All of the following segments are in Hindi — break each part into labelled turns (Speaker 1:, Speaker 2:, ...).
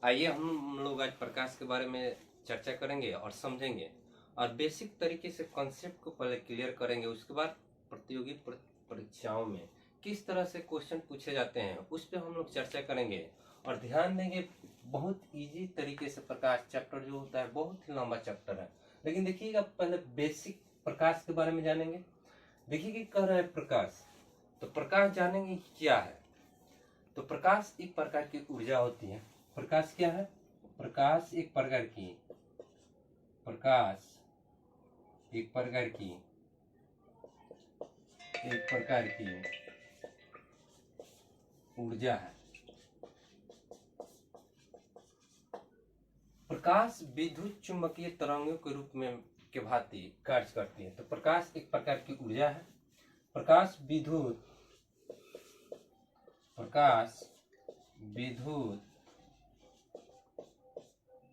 Speaker 1: आइए हम लोग आज प्रकाश के बारे में चर्चा करेंगे और समझेंगे और बेसिक तरीके से कॉन्सेप्ट को पहले क्लियर करेंगे। उसके बाद प्रतियोगी परीक्षाओं में किस तरह से क्वेश्चन पूछे जाते हैं उस पर हम लोग चर्चा करेंगे और ध्यान देंगे। बहुत इजी तरीके से प्रकाश चैप्टर जो होता है बहुत ही लंबा चैप्टर है, लेकिन देखिएगा पहले बेसिक प्रकाश के बारे में जानेंगे। देखिए कि कह रहा है प्रकाश, तो प्रकाश जानेंगे कि क्या है। तो प्रकाश एक प्रकार की ऊर्जा होती है। प्रकाश क्या है? प्रकाश एक प्रकार की ऊर्जा है। प्रकाश विद्युत चुंबकीय तरंगों के रूप में के भांति कार्य करती है। तो प्रकाश एक प्रकार की ऊर्जा है। प्रकाश विद्युत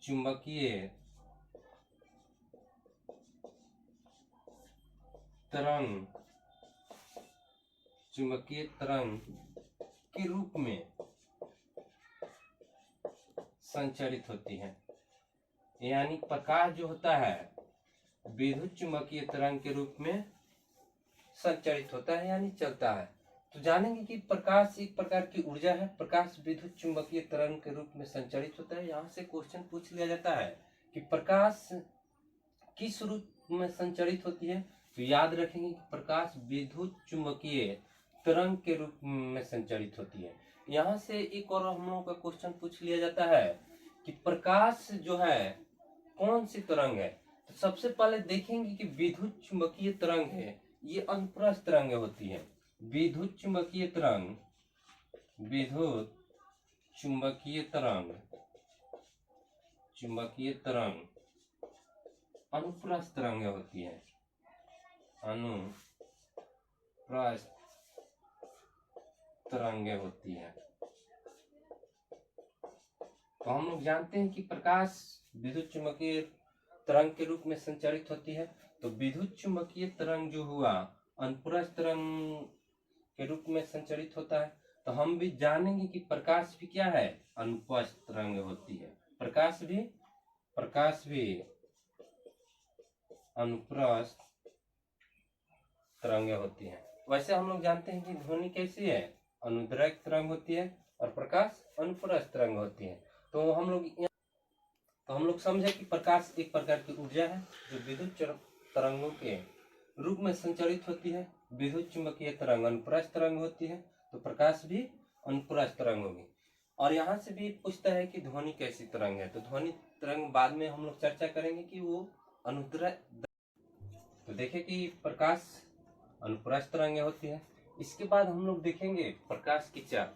Speaker 1: चुंबकीय तरंग के रूप में संचरित होती है। यानी प्रकाश जो होता है विद्युत चुंबकीय तरंग के रूप में संचरित होता है, यानी चलता है। तो जानेंगे कि प्रकाश एक प्रकार की ऊर्जा है। प्रकाश विद्युत चुंबकीय तरंग के रूप में संचरित होता है। यहाँ से क्वेश्चन पूछ लिया जाता है कि प्रकाश किस रूप में संचरित होती है। तो याद रखेंगे कि प्रकाश विद्युत चुंबकीय तरंग के रूप में संचरित होती है। यहाँ से एक और हम लोगों का क्वेश्चन पूछ लिया जाता है कि प्रकाश जो है कौन सी तरंग है। तो सबसे पहले देखेंगे कि विद्युत चुंबकीय तरंग है, ये अनुप्रस्थ तरंग होती है। विद्युत चुंबकीय तरंग अनुप्रस्थ तरंग होती है। अनुप्रस्थ तरंगे होती है। तो हम लोग जानते हैं कि प्रकाश विद्युत चुंबकीय तरंग के रूप में संचरित होती है। तो विद्युत चुंबकीय तरंग जो हुआ अनुप्रस्थ तरंग के रूप में संचरित होता है। तो हम भी जानेंगे कि प्रकाश भी क्या है, अनुप्रस्थ तरंग होती है। प्रकाश भी अनुप्रस्थ तरंगे होती है। वैसे हम लोग जानते हैं कि ध्वनि कैसी है, अनुदैर्घ्य तरंग होती है और प्रकाश अनुप्रस्थ तरंग होती है। तो हम लोग समझे कि प्रकाश एक प्रकार की ऊर्जा है जो विद्युत तरंगों के रूप में संचरित होती है। विद्युत चुंबकीय तरंग अनुप्रस्थ तरंग होती है, तो प्रकाश भी अनुप्रस्थ तरंग होगी। और यहाँ से भी पूछता है कि ध्वनि कैसी तरंग है। तो ध्वनि तरंग बाद में हम लोग चर्चा करेंगे कि वो अनुदैर्घ्य। तो देखें कि प्रकाश अनुप्रस्थ तरंग होती है। इसके बाद हम लोग देखेंगे प्रकाश की चाल,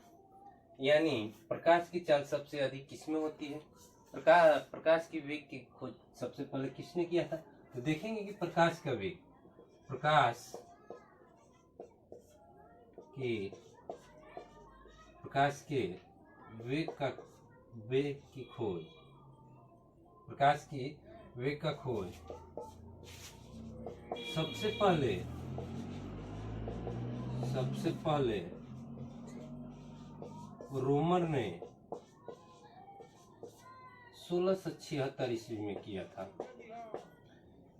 Speaker 1: यानी प्रकाश की चाल सबसे अधिक किसमें होती है। प्रकाश की वेग की खोज सबसे पहले किसने किया था। तो देखेंगे कि प्रकाश के वेग का खोज सबसे पहले रोमर ने 1676 ईस्वी में किया था।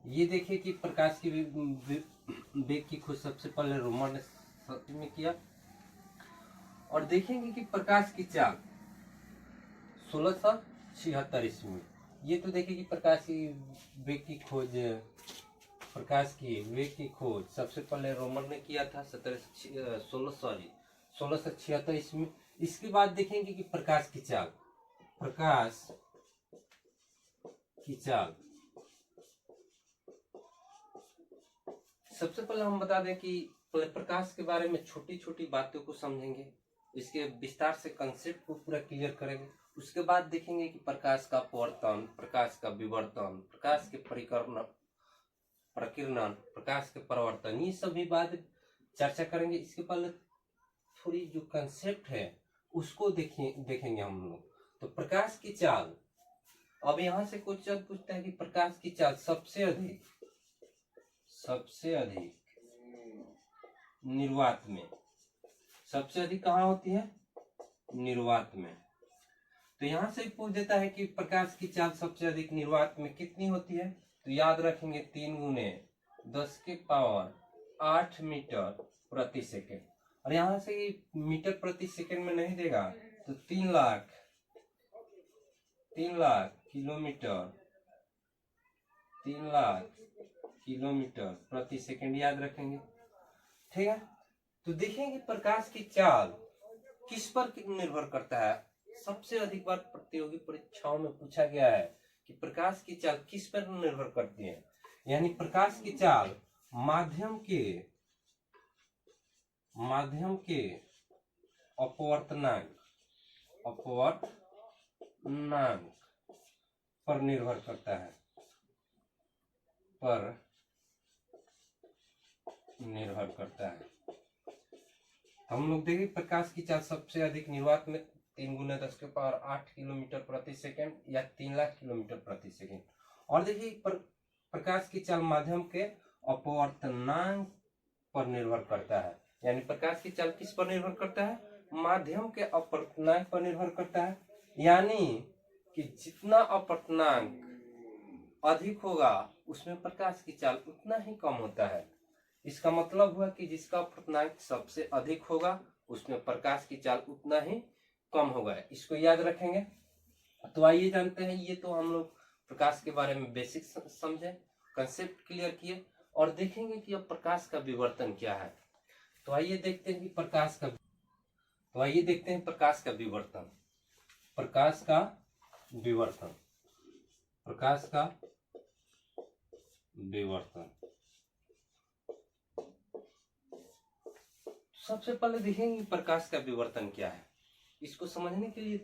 Speaker 1: ये देखिए कि प्रकाश की वेग की खोज सबसे पहले रोमर ने में किया। और देखेंगे कि प्रकाश की चाल 1676 ईस्वी में। ये तो देखिए कि प्रकाश की वेग की खोज सबसे पहले रोमर ने किया था 1676 ईस्वी में। इसके बाद देखेंगे कि प्रकाश की चाल सबसे पहले हम बता दें कि प्रकाश के बारे में छोटी छोटी बातों को समझेंगे, इसके विस्तार से कंसेप्ट को पूरा क्लियर करेंगे। उसके बाद देखेंगे कि प्रकाश का अपवर्तन, प्रकाश का विवर्तन, प्रकाश के प्रकीर्णन, प्रकाश के परावर्तन, ये सभी बात चर्चा करेंगे। इसके पहले थोड़ी जो कंसेप्ट है उसको देखेंगे हम लोग। तो प्रकाश की चाल, अब यहाँ से क्वेश्चन पूछता है कि प्रकाश की चाल सबसे अधिक निर्वात में, सबसे अधिक कहाँ होती है, निर्वात में। तो यहाँ से पूछ देता है कि प्रकाश की चाल सबसे अधिक निर्वात में कितनी होती है, तो याद रखेंगे 3×10⁸ मीटर प्रति सेकेंड। और यहाँ से मीटर प्रति सेकेंड में नहीं देगा तो 3 लाख किलोमीटर 3 लाख किलोमीटर प्रति सेकेंड याद रखेंगे। ठीक है, तो देखेंगे प्रकाश की चाल किस पर निर्भर करता है। सबसे अधिक बार प्रतियोगी परीक्षाओं में पूछा गया है कि प्रकाश की चाल किस पर निर्भर करती है, यानी प्रकाश की चाल माध्यम के अपवर्तनांक पर निर्भर करता है, हम लोग देखें प्रकाश की चाल सबसे अधिक निर्वात में 3×10⁸ किलोमीटर प्रति सेकेंड या 3 लाख किलोमीटर प्रति सेकेंड। और देखिए प्रकाश की चाल माध्यम के अपवर्तनांक पर निर्भर करता है, यानी प्रकाश की चाल किस पर निर्भर करता है, माध्यम के अपवर्तनांक पर निर्भर करता है। यानी कि जितना अपवर्तनांक अधिक होगा उसमें प्रकाश की चाल उतना ही कम होता है। इसका मतलब हुआ कि जिसका अपवर्तनांक सबसे अधिक होगा उसमें प्रकाश की चाल उतना ही कम होगा। इसको याद रखेंगे। तो आइए जानते हैं, ये तो हम लोग प्रकाश के बारे में बेसिक समझे, कंसेप्ट क्लियर किए, और देखेंगे कि अब प्रकाश का विवर्तन क्या है। तो आइए देखते हैं प्रकाश का विवर्तन। सबसे पहले देखेंगे प्रकाश का विवर्तन क्या है। इसको समझने के लिए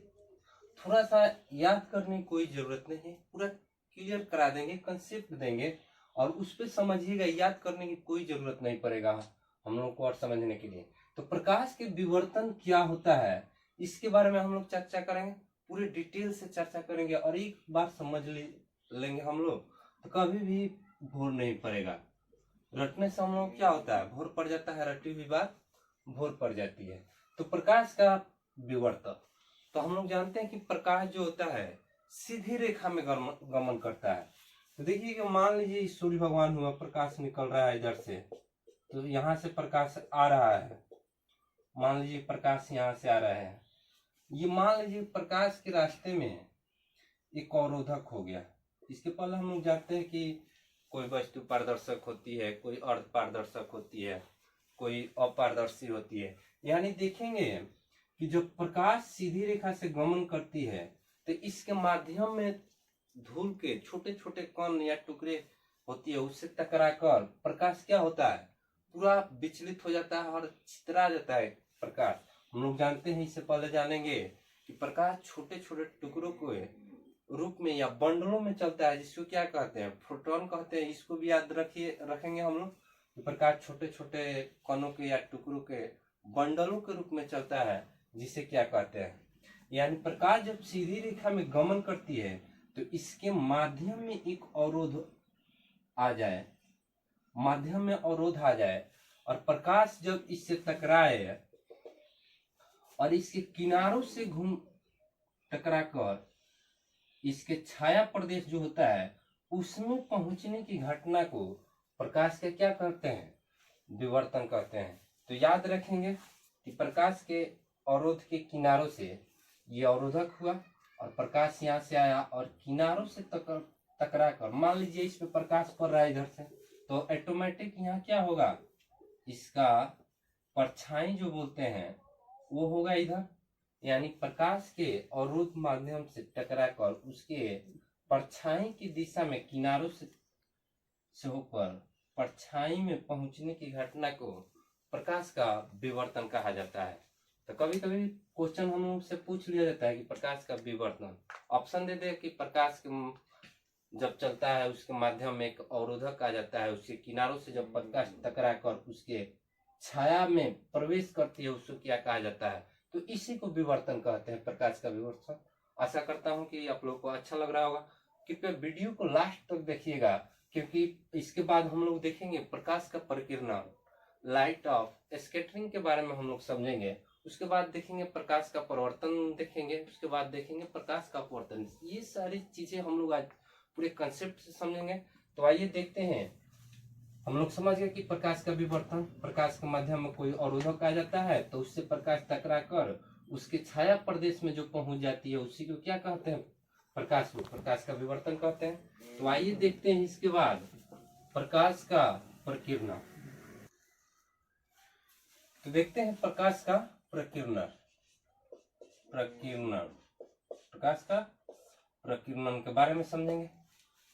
Speaker 1: थोड़ा सा याद करने की कोई जरूरत नहीं है, पूरा क्लियर करा देंगे, कंसेप्ट देंगे और उस पर समझिएगा। याद करने की कोई जरूरत नहीं पड़ेगा हम लोग को और समझने के लिए। तो प्रकाश के विवर्तन क्या होता है इसके बारे में हम लोग चर्चा करेंगे, पूरे डिटेल से चर्चा करेंगे, और एक बार समझ लेंगे हम लोग तो कभी भी भूल नहीं पड़ेगा। रटने से हम लोग क्या होता है, भूल पड़ जाता है, रटी हुई बात भूल पड़ जाती है। तो प्रकाश का विवर्तन, तो हम लोग जानते हैं कि प्रकाश जो होता है सीधी रेखा में गमन करता है। तो देखिए कि मान लीजिए सूर्य भगवान हुआ, प्रकाश निकल रहा है इधर से, तो यहाँ से प्रकाश आ रहा है, मान लीजिए प्रकाश यहाँ से आ रहा है, ये मान लीजिए प्रकाश के रास्ते में एक अवरोधक हो गया। इसके पहले हम लोग जानते हैं कि कोई वस्तु पारदर्शक होती है, कोई अर्ध पारदर्शक होती है, कोई अपारदर्शी होती है। यानी देखेंगे कि जो प्रकाश सीधी रेखा से गमन करती है तो इसके माध्यम में धूल के छोटे छोटे कण या टुकड़े होती है, उससे टकराकर प्रकाश क्या होता है, पूरा विचलित हो जाता है और छितरा जाता है प्रकाश। हम लोग जानते हैं, इससे पहले जानेंगे कि प्रकाश छोटे छोटे टुकड़ों के रूप में या बंडलों में चलता है, जिसको क्या कहते हैं, फोटोन कहते हैं। इसको भी याद रखेंगे हम लोग कि प्रकाश छोटे छोटे कणों के या टुकड़ों के बंडलों के रूप में चलता है, जिसे क्या कहते हैं। यानी प्रकाश जब सीधी रेखा में गमन करती है तो इसके माध्यम में एक अवरोध आ जाए, और प्रकाश जब इससे टकराए और इसके किनारों से टकराकर इसके छाया प्रदेश जो होता है उसमें पहुंचने की घटना को प्रकाश का क्या कहते हैं, विवर्तन कहते हैं। तो याद रखेंगे कि प्रकाश के अवरोध के किनारों से ये अवरोधक हुआ और प्रकाश यहाँ से आया और किनारों से टकरा कर, मान लीजिए इस पे प्रकाश पड़ रहा है इधर से, तो ऑटोमेटिक यहाँ क्या होगा, इसका परछाई जो बोलते हैं वो होगा इधर। यानी प्रकाश के अवरोध माध्यम से टकराकर उसके परछाई की दिशा में किनारों से होकर परछाई में पहुंचने की घटना को प्रकाश का विवर्तन कहा जाता है। तो कभी कभी क्वेश्चन हम लोग से पूछ लिया जाता है कि प्रकाश का विवर्तन, ऑप्शन दे दे कि प्रकाश के जब चलता है उसके माध्यम में एक अवरोधक आ जाता है, उसके किनारों से जब प्रकाश टकरा कर उसके छाया में प्रवेश करती है उसको क्या कहा जाता है, तो इसी को विवर्तन कहते हैं, प्रकाश का विवर्तन। आशा करता हूं कि आप लोग को अच्छा लग रहा होगा। कृपया वीडियो को लास्ट तक देखिएगा, क्योंकि इसके बाद हम लोग देखेंगे प्रकाश का परिकिरण, लाइट ऑफ स्कैटरिंग के बारे में हम लोग समझेंगे। उसके बाद देखेंगे प्रकाश का परिवर्तन देखेंगे, उसके बाद देखेंगे प्रकाश का अपवर्तन। ये सारी चीजें हम लोग आज पूरे कंसेप्ट से समझेंगे। तो आइए देखते हैं। हम लोग समझ गए कि प्रकाश का विवर्तन, प्रकाश के माध्यम में कोई अवरोधक आ जाता है तो उससे प्रकाश टकरा कर उसके छाया प्रदेश में जो पहुंच जाती है उसी को क्या कहते हैं, प्रकाश को प्रकाश का विवर्तन कहते हैं। तो आइए देखते हैं इसके बाद प्रकाश का प्रकीर्णन। तो देखते हैं प्रकाश का प्रकीर्णन। प्रकाश का प्रकीर्णन के बारे में समझेंगे।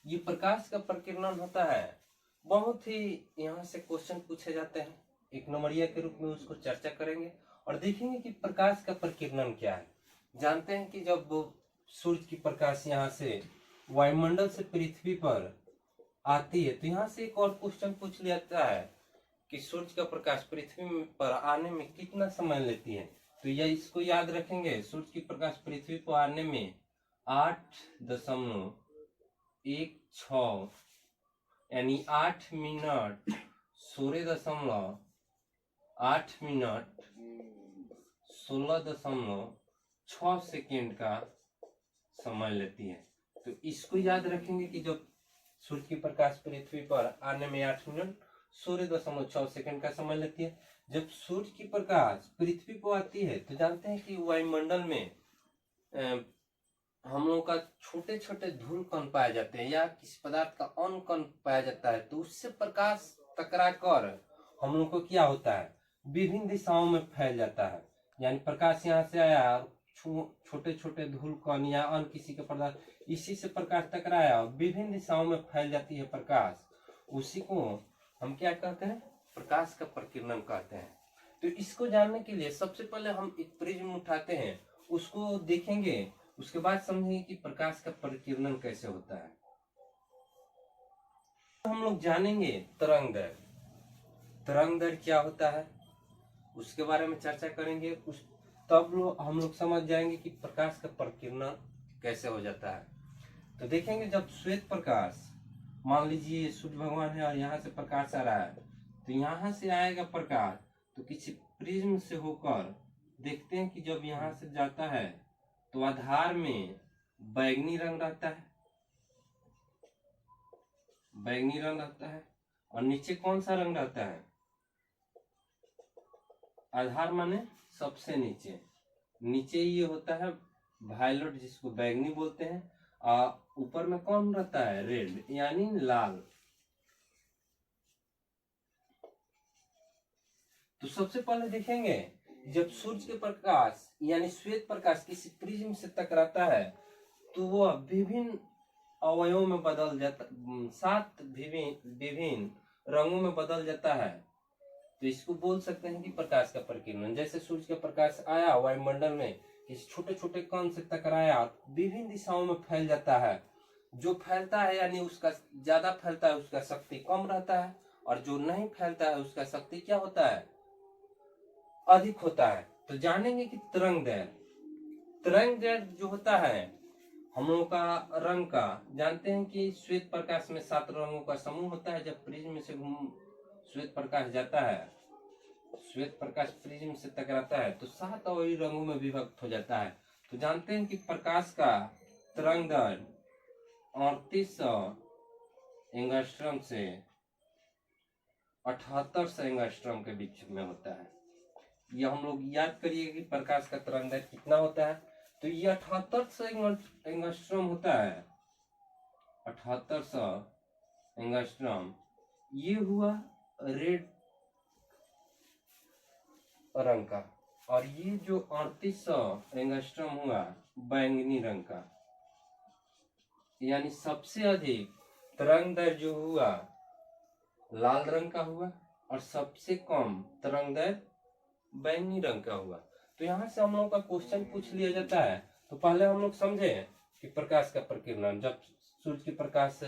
Speaker 1: ये प्रकाश का प्रकीर्णन होता है, बहुत ही यहाँ से क्वेश्चन पूछे जाते हैं, एक नंबरिया के रूप में उसको चर्चा करेंगे और देखेंगे कि प्रकाश का प्रकीर्णन क्या है। जानते हैं कि जब सूर्य की प्रकाश यहाँ से वायुमंडल से पृथ्वी पर आती है तो यहाँ से एक और क्वेश्चन पूछ लिया जाता है कि सूर्य का प्रकाश पृथ्वी पर आने में कितना समय लेती है। तो यह इसको याद रखेंगे, सूर्य की प्रकाश पृथ्वी पर आने में 8.16 यानी 8 मिनट 16.8 मिनट 16.6 सेकेंड का समय लेती है। तो इसको याद रखेंगे कि जब सूर्य की प्रकाश पृथ्वी पर आने में 8 मिनट 16.6 सेकेंड का समय लेती है। जब सूर्य की प्रकाश पृथ्वी पर आती है तो जानते हैं कि वायुमंडल में हम लोगों का छोटे छोटे धूल कण पाए जाते हैं या किसी पदार्थ का अणु कण पाया जाता है, तो उससे प्रकाश टकरा कर हम लोग को क्या होता है, विभिन्न दिशाओं में फैल जाता है। यानी प्रकाश यहाँ से आया, छोटे छोटे धूल कण या अन्य किसी के पदार्थ, इसी से प्रकाश टकराया, विभिन्न दिशाओं में फैल जाती है प्रकाश, उसी को हम क्या कहते हैं, प्रकाश का प्रकीर्णन कहते हैं। तो इसको जानने के लिए सबसे पहले हम एक प्रिज्म उठाते हैं, उसको देखेंगे, उसके बाद समझेंगे कि प्रकाश का प्रकीर्णन कैसे होता है। हम लोग जानेंगे तरंग दैर्घ्य। तरंग दैर्घ्य क्या होता है उसके बारे में चर्चा करेंगे, तब हम लोग समझ जाएंगे कि प्रकाश का प्रकीर्णन कैसे हो जाता है। तो देखेंगे जब श्वेत प्रकाश, मान लीजिए सूर्य भगवान है और यहाँ से प्रकाश आ रहा है, तो यहाँ से आएगा प्रकाश तो किसी प्रिज्म से होकर देखते हैं कि जब यहाँ से जाता है तो आधार में बैंगनी रंग रहता है, बैंगनी रंग रहता है, और नीचे कौन सा रंग रहता है, आधार माने सबसे नीचे, नीचे ये होता है वायलेट जिसको बैंगनी बोलते हैं, ऊपर में कौन रहता है, रेड यानी लाल। तो सबसे पहले देखेंगे जब सूर्य के प्रकाश यानी श्वेत प्रकाश किसी प्रिज्म से टकराता है तो वह विभिन्न अवयवों में बदल जाता, 7 विभिन्न रंगों में बदल जाता है। तो इसको बोल सकते हैं कि प्रकाश का प्रकीर्णन। जैसे सूर्य का प्रकाश आया वायुमंडल में, किसी छोटे छोटे कण से टकराया, विभिन्न दिशाओं में फैल जाता है। जो फैलता है यानी उसका ज्यादा फैलता है उसका शक्ति कम रहता है, और जो नहीं फैलता है उसका शक्ति क्या होता है, अधिक होता है। तो जानेंगे कि तरंग दैर्घ्य जो होता है हम लोगों का रंग का, जानते हैं कि श्वेत प्रकाश में 7 रंगों का समूह होता है। जब प्रिज्म से श्वेत प्रकाश जाता है, श्वेत प्रकाश प्रिज्म से टकराता है तो 7 अवयवी रंगों में विभक्त हो जाता है। तो जानते हैं कि प्रकाश का तरंग दैर्घ्य 3800 एंगस्ट्रॉम से 7800 एंगस्ट्रॉम के बीच में होता है। यह हम लोग याद करिए कि प्रकाश का तरंग दैर्घ्य कितना होता है। तो ये 7800 एंगस्ट्रॉम होता है, 7800 एंगस्ट्रॉम। ये हुआ रेड रंग का, और ये जो 3800 एंगस्ट्रॉम हुआ बैंगनी रंग का। यानी सबसे अधिक तरंग दैर्घ्य जो हुआ लाल रंग का हुआ, और सबसे कम तरंग दैर्घ्य बैंगनी रंग का हुआ। तो यहाँ से हम लोग का क्वेश्चन पूछ लिया जाता है। तो पहले हम लोग समझे कि प्रकाश का प्रकीर्णन, जब सूर्य की प्रकाश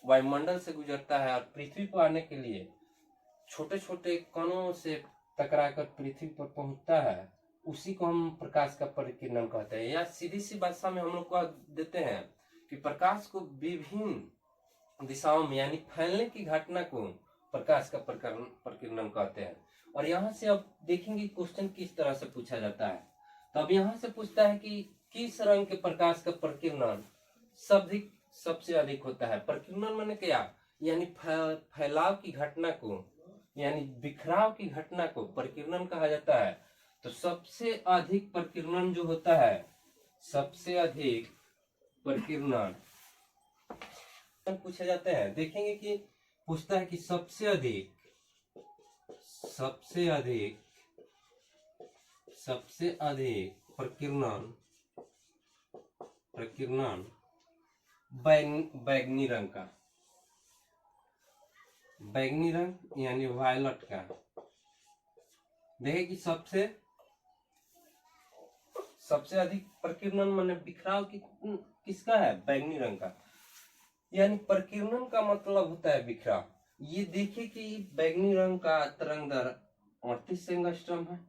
Speaker 1: वायुमंडल से गुजरता है और पृथ्वी पर आने के लिए छोटे छोटे कणों से टकराकर पृथ्वी पर पहुंचता है, उसी को हम प्रकाश का प्रकीर्णन कहते हैं। या सीधी सी भाषा में हम लोग को देते हैं कि प्रकाश को विभिन्न दिशाओं में यानी फैलने की घटना को प्रकाश का प्रकीर्णन कहते हैं। और यहाँ से अब देखेंगे क्वेश्चन किस तरह से पूछा जाता है। तो अब यहाँ से पूछता है कि किस रंग के प्रकाश का प्रकीर्णन सबसे अधिक होता है। प्रकीर्णन माने क्या, यानी फैलाव की घटना को, यानी बिखराव की घटना को प्रकीर्णन कहा जाता है। तो सबसे अधिक प्रकीर्णन जो होता है, सबसे अधिक प्रकीर्णन पूछे जाते हैं। देखेंगे कि पूछता है कि सबसे अधिक प्रकीर्णन बैगनी रंग का, बैगनी रंग यानी वायलट का। देखें कि सबसे अधिक प्रकीर्णन माने बिखराव किसका है, बैगनी रंग का। यानी प्रकीर्णन का मतलब होता है बिखराव। ये देखिए कि बैगनी रंग का तरंगदैर्घ्य 38 एंगस्ट्रॉम है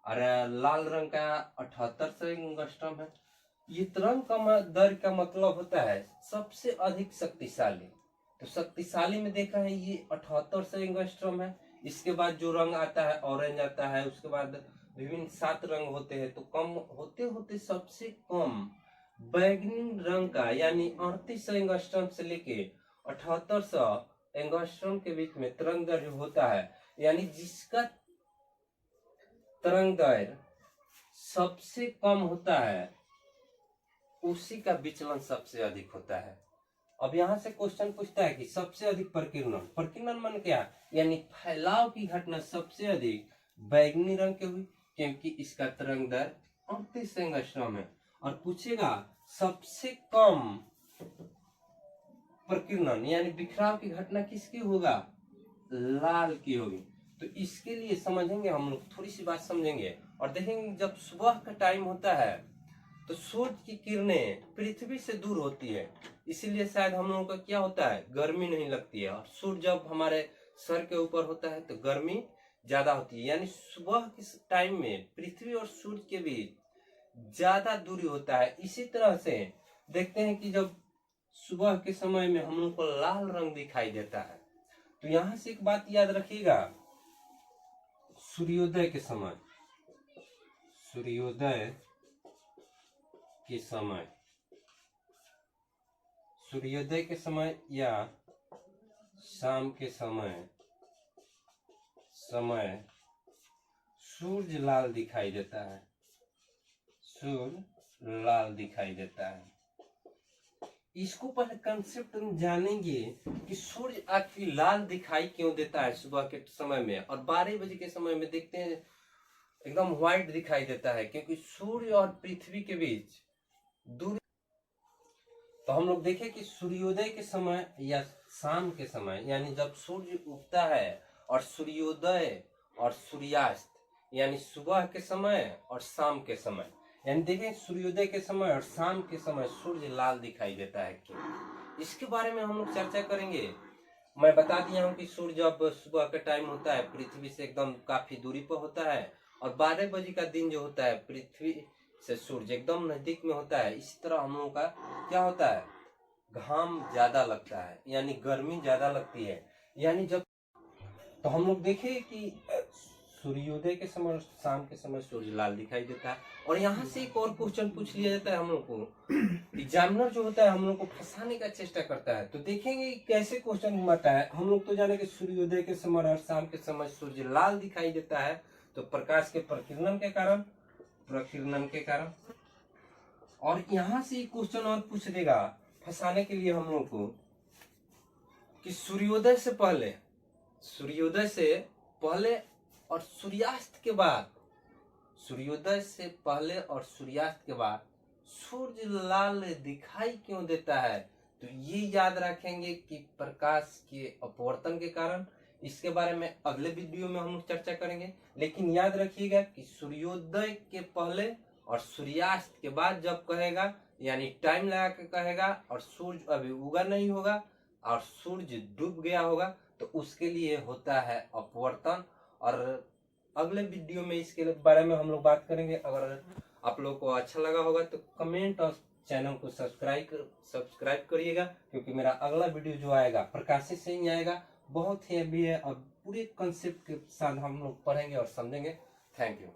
Speaker 1: और लाल रंग का 78 एंगस्ट्रॉम है। ये तरंग का दर का मतलब होता है सबसे अधिक शक्तिशाली। तो शक्तिशाली में देखा है ये 78 एंगस्ट्रॉम है। इसके बाद जो रंग आता है ऑरेंज आता है, उसके बाद विभिन्न 7 रंग होते हैं। तो कम होते होते सबसे कम बैगनी रंग का यानी 38 एंगस्ट्रॉम से लेके 7800 एंगस्ट्रॉम के बीच में तरंग दैर्घ्य होता है, यानी जिसका तरंग दैर्घ्य सबसे कम होता है उसी का विचलन सबसे अधिक होता है। अब यहाँ से क्वेश्चन पूछता है कि सबसे अधिक प्रकीर्णन मान क्या, यानी फैलाव की घटना सबसे अधिक बैगनी रंग के हुई, क्योंकि इसका तरंग दैर्घ्य 38 एंगस्ट्रॉम है। और पूछेगा सबसे कम प्रकीर्णन यानी बिखराव की घटना किसकी होगा, लाल की होगी। तो इसके लिए समझेंगे हम लोग, थोड़ी सी बात समझेंगे और देखेंगे जब सुबह का टाइम होता है तो सूर्य की किरणें पृथ्वी से दूर होती है, इसीलिए शायद हम लोगों का क्या होता है, गर्मी नहीं लगती है। और सूर्य जब हमारे सर के ऊपर होता है तो गर्मी ज्यादा होती है। यानी सुबह के टाइम में पृथ्वी और सूर्य के बीच ज्यादा दूरी होता है। इसी तरह से देखते हैं कि जब सुबह के समय में हम लोग को लाल रंग दिखाई देता है। तो यहां से एक बात याद रखिएगा, सूर्योदय के समय या शाम के समय सूर्य लाल दिखाई देता है। इसको पहले कंसेप्ट हम जानेंगे कि सूर्य आखिर लाल दिखाई क्यों देता है सुबह के समय में, और 12 बजे के समय में देखते हैं एकदम व्हाइट दिखाई देता है, क्योंकि सूर्य और पृथ्वी के बीच दूरी। तो हम लोग देखें कि सूर्योदय के समय या शाम के समय, यानी जब सूर्य उगता है, और सूर्योदय और सूर्यास्त यानी सुबह के समय और शाम के समय, यानी देखें सूर्योदय के समय और शाम के समय सूर्य लाल दिखाई देता है क्यों, इसके बारे में हम लोग चर्चा करेंगे। मैं बता दिया हूँ कि सूर्य जब सुबह का टाइम होता है पृथ्वी से एकदम काफी दूरी पर होता है, और 12 बजे का दिन जो होता है पृथ्वी से सूर्य एकदम नजदीक में होता है। इसी तरह हम लोगों का क्या होता है, घाम ज्यादा लगता है, यानी गर्मी ज्यादा लगती है। यानी जब तो हम लोग देखें कि सूर्योदय के समय और शाम के समय सूर्य लाल दिखाई देता है। और यहाँ से एक और क्वेश्चन पूछ लिया जाता है हम लोग को, एग्जामिनर जो होता है हम लोग को फंसाने का चेष्टा करता है। तो देखेंगे कैसे क्वेश्चन घुमाता है। हम लोग तो जाने कि सूर्योदय के समय और शाम के समय सूर्य लाल दिखाई देता है, तो प्रकाश के प्रकीर्णन के कारण। और यहाँ से एक क्वेश्चन और पूछ देगा फंसाने के लिए हम लोग को, कि सूर्योदय से पहले और सूर्यास्त के बाद, सूर्य लाल दिखाई क्यों देता है। तो ये याद रखेंगे कि प्रकाश के अपवर्तन के कारण। इसके बारे में अगले वीडियो में हम लोग चर्चा करेंगे। लेकिन याद रखिएगा कि सूर्योदय के पहले और सूर्यास्त के बाद जब कहेगा, यानी टाइम लगा के कहेगा, और सूर्य अभी उगा नहीं होगा और सूर्य डूब गया होगा, तो उसके लिए होता है अपवर्तन। और अगले वीडियो में इसके बारे में हम लोग बात करेंगे। अगर आप लोग को अच्छा लगा होगा तो कमेंट और चैनल को सब्सक्राइब करिएगा, क्योंकि मेरा अगला वीडियो जो आएगा प्रकाशित से ही आएगा, बहुत हेवी है और पूरे कंसेप्ट के साथ हम लोग पढ़ेंगे और समझेंगे। Thank you.